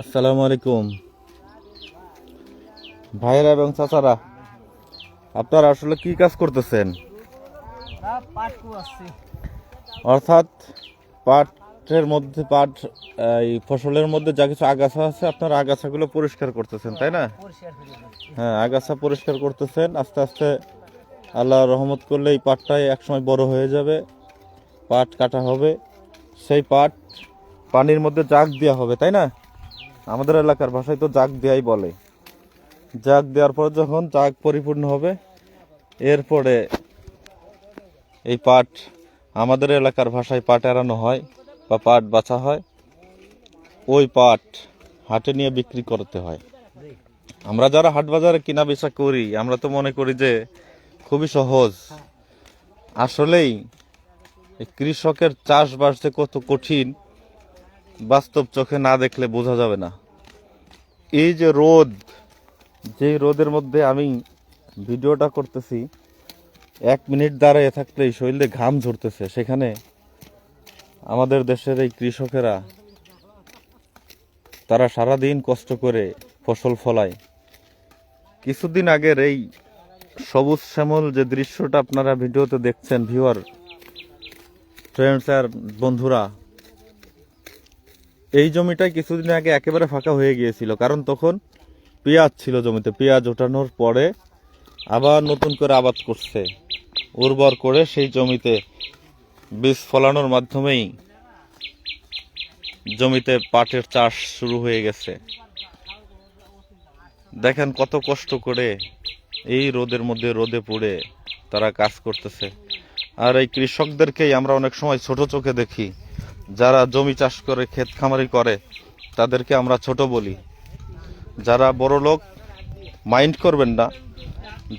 আসসালামু আলাইকুম ভাইরা এবং চাচারা, আপনারা আসলে কি কাজ করতেছেন? অর্থাৎ পাটের মধ্যে এই ফসলের মধ্যে যা কিছু আগাছা আছে আপনারা আগাছাগুলো পরিষ্কার করতেছেন, তাই না? হ্যাঁ, আগাছা পরিষ্কার করতেছেন। আস্তে আস্তে আল্লাহ রহমত করলে এই পাটটাই একসময় বড় হয়ে যাবে, পাট কাটা হবে, সেই পাট পানির মধ্যে জাগ দেওয়া হবে, তাই না? আমাদের এলাকার ভাষায় তো জাগ দেয়াই বলে। জাগ দেওয়ার পর যখন জাগ পরিপূর্ণ হবে, এরপরে এই পাট আমাদের এলাকার ভাষায় পাট এড়ানো হয় বা পাট বাছা হয়। ওই পাট হাটে নিয়ে বিক্রি করতে হয়। আমরা যারা হাট বাজারে কিনা বেচা করি, আমরা তো মনে করি যে খুবই সহজ। আসলেই কৃষকের চাষবাস যে কত কঠিন, বাস্তব চোখে না দেখলে বোঝা যাবে না। এই যে রোদ, যে রোদের মধ্যে আমি ভিডিওটা করতেছি, 1 মিনিট দাঁড়িয়ে থাকলেই শরীরে ঘাম ঝরতেছে। সেখানে আমাদের দেশের এই কৃষকেরা তারা সারাদিন কষ্ট করে ফসল ফলায়। কিছুদিন আগের এই সবুজ শ্যামল যে দৃশ্যটা আপনারা ভিডিওতে দেখছেন, ভিউয়ার ফ্রেন্ডস আর বন্ধুরা, এই জমিটাই কিছুদিন আগে একেবারে ফাঁকা হয়ে গিয়েছিল। কারণ তখন পেঁয়াজ ছিল জমিতে। পেঁয়াজ ওঠানোর পরে আবার নতুন করে আবাদ করছে, উর্বর করে সেই জমিতে বীজ ফলানোর মাধ্যমেই জমিতে পাটের চাষ শুরু হয়ে গেছে। দেখেন কত কষ্ট করে এই রোদের মধ্যে রোদে পুড়ে তারা কাজ করতেছে। আর এই কৃষকদেরকেই আমরা অনেক সময় ছোট চোখে দেখি। যারা জমি চাষ করে, ক্ষেত খামারি করে, তাদেরকে আমরা ছোট বলি। যারা বড় লোক মাইন্ড করবেন না,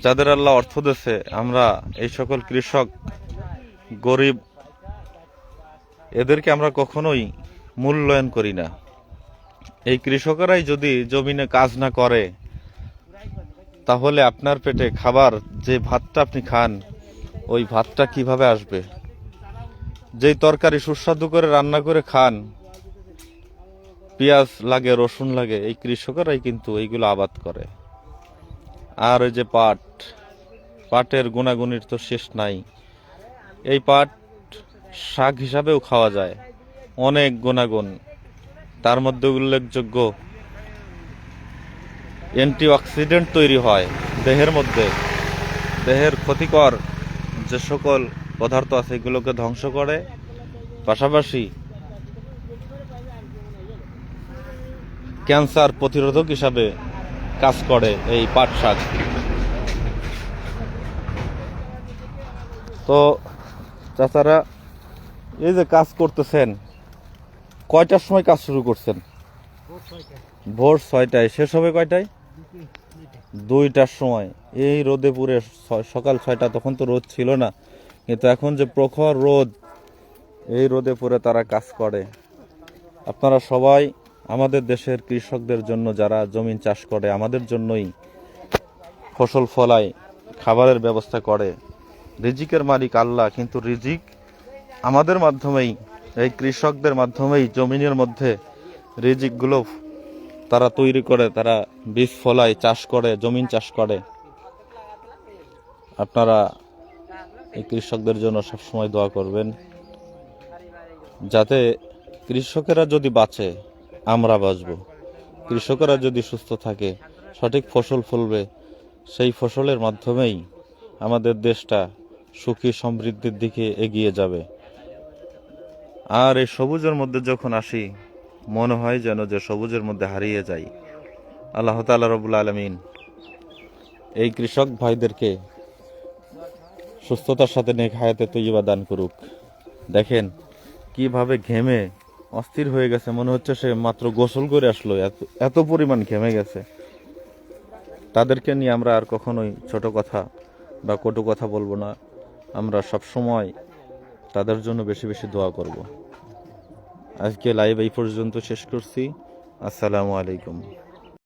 যাদের আল্লাহ অর্থ দেশে, আমরা এই সকল কৃষক গরিব, এদেরকে আমরা কখনোই মূল্যায়ন করি না। এই কৃষকেরাই যদি জমিনে কাজ না করে, তাহলে আপনার পেটে খাবার, যে ভাতটা আপনি খান, ওই ভাতটা কিভাবে আসবে? যেই তরকারি সুস্বাদু করে রান্না করে খান, পেঁয়াজ লাগে, রসুন লাগে, এই কৃষকেরাই কিন্তু এইগুলো আবাদ করে। আর ওই যে পাটের গুণাগুণের তো শেষ নাই। এই পাট শাক হিসাবেও খাওয়া যায়, অনেক গুণাগুণ। তার মধ্যে উল্লেখযোগ্য অ্যান্টিঅক্সিডেন্ট তৈরি হয় দেহের মধ্যে। দেহের ক্ষতিকর যে সকল পদার্থ আছে এগুলোকে ধ্বংস করে, পাশাপাশি ক্যান্সার প্রতিরোধক হিসাবে কাজ করে এই পাট শাক। তো চাচারা, এই যে কাজ করতেছেন, কয়টার সময় কাজ শুরু করছেন? ভোর 6টায়। শেষ হবে কয়টায়? 2টার সময়। এই রোদে পুরে সকাল 6টা, তখন তো রোদ ছিল না, কিন্তু এখন যে প্রখর রোদ, এই রোদে পুরে তারা কাজ করে। আপনারা সবাই আমাদের দেশের কৃষকদের জন্য, যারা জমিন চাষ করে, আমাদের জন্যই ফসল ফলায়, খাবারের ব্যবস্থা করে। রিজিকের মালিক আল্লাহ, কিন্তু রিজিক আমাদের মাধ্যমেই, এই কৃষকদের মাধ্যমেই জমিনের মধ্যে রিজিকগুলো তারা তৈরি করে, তারা বীজ ফলায়, চাষ করে, জমিন চাষ করে। আপনারা এই কৃষকদের জন্য সবসময় দোয়া করবেন, যাতে কৃষকেরা যদি বাঁচে, আমরা বাঁচব। কৃষকেরা যদি সুস্থ থাকে, সঠিক ফসল ফলবে, সেই ফসলের মাধ্যমেই আমাদের দেশটা সুখী সমৃদ্ধির দিকে এগিয়ে যাবে। আর এই সবুজের মধ্যে যখন আসি, মনে হয় যেন যে সবুজের মধ্যে হারিয়ে যাই। আল্লাহ তাআলা রব্বুল আলামিন এই কৃষক ভাইদেরকে সুস্থতার সাথে নেক হায়াতে তৈয়বা দান করুক। দেখেন কিভাবে ঘেমে অস্থির হয়ে গেছে, মনে হচ্ছে সে মাত্র গোসল করে আসলো, এত পরিমাণ ঘেমে গেছে। তাদেরকে নিয়ে আমরা আর কখনোই ছোট কথা বা কটু কথা বলবো না। আমরা সব সময় তাদের জন্য বেশি বেশি দোয়া করব। আজকে লাইভ এই পর্যন্ত শেষ করছি। আসসালামু আলাইকুম।